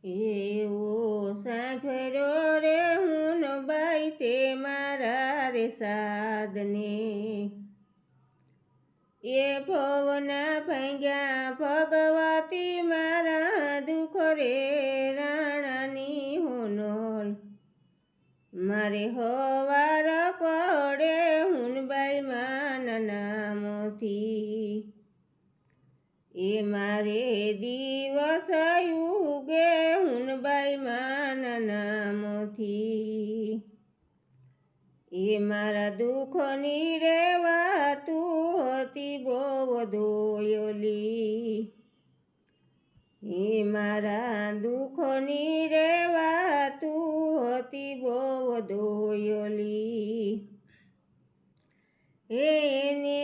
એવો સાંભળ્યો રે હું બાઈ તે મારા રે સાધને એ ભવના ભાંગ્યા ભગવતી મારા દુઃખ રે રાણાની હોનોલ મારે હવાર પડે હુનબાઈ માના નામથી એ મારે દિવસ યુગે હુનબાઈ માના નામથી એ મારા દુઃખની રેવાતું હતી બહુ દોયલી એ મારા દુઃખની રેવાતું હતી બહુ દોયલી એને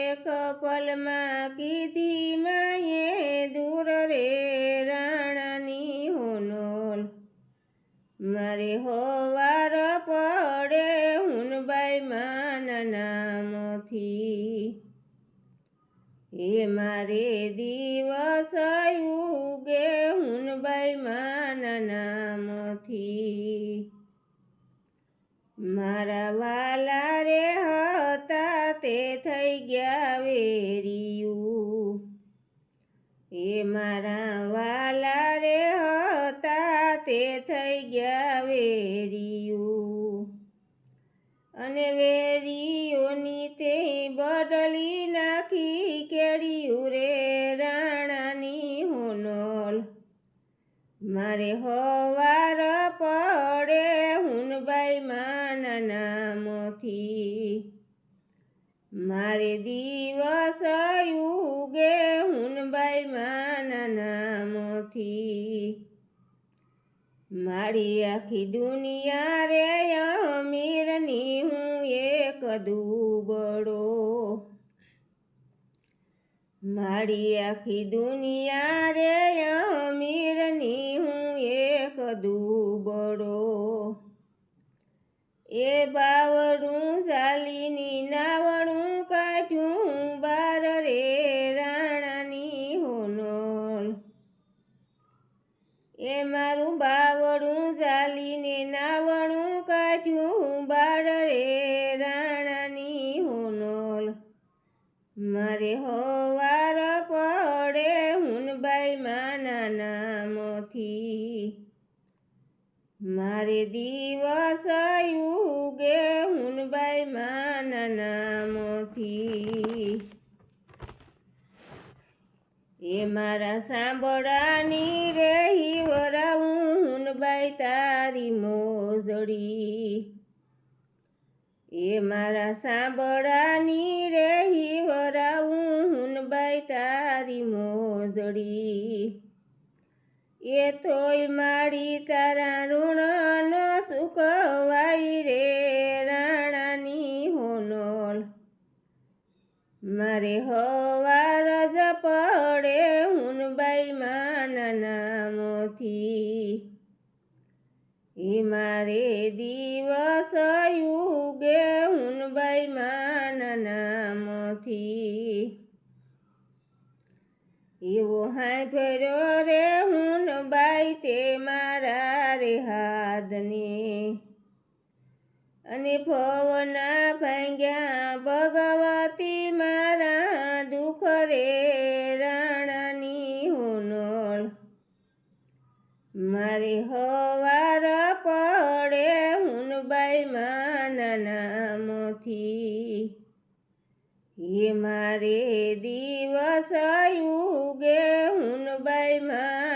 એક પલમાં કીધી માએ દૂર રે રાણાની હોનોલ મારે હવાર પડે હુનબાઈ માના નામથી એ મારે દિવસ યુગે હુનબાઈ માના નામથી મારા વાલા રે હતા તે થઈ ગયા વેરિયું એ મારા વાલા રે હતા તે થઈ ગયા વેરિયું અને વેરીઓની તે બદલી નાખી કેળિયું રે રાણાની હોનોલ મારે હવાર પડે હુનબાઈ માના નામથી મારે દિવસ યુગે હુનબાઈ માના નામથી મારી આખી દુનિયા રે અમીરની હું એક દુબળો મારી આખી દુનિયા રે અમીરની હું એક દુબળો એ બાવડું ચાલીની નાવડું કાઢ્યું બાર રે રાણાની હોનોલ એ મારું બાવડું ચાલીને નાવડું કાઢ્યું બાર રે રાણાની હોનોલ મારે હવાર પડે હુનબાઈ માના નામથી મારે દિવસ યુગે હુનબાઈ માના નામથી એ મારા સાંભળાની રે હિવરાવું હુનબાઈ તારી મોજડી એ મારા સાંભળાની રે હિવરાવું હુનબાઈ તારી મોજડી એ તોય મારી તારા ઋણ ન સુકવાઈ રે રાણાની હોનોલ મારે હવાર જ પડે હુનબાઈ માના નામથી એ મારે દિવસ યુગે હુનબાઈ માના નામથી એવો હાંભળ્યો રે હુનબાઈ તે મારા રે હાથને અને ભવના ભાંગ્યા ભગવતી મારા દુઃખ રે રાણાની હોનોલ મારે હવાર પડે હુનબાઈ માના નામથી એ મારે દિવસ યુગે હુનબાઈ માના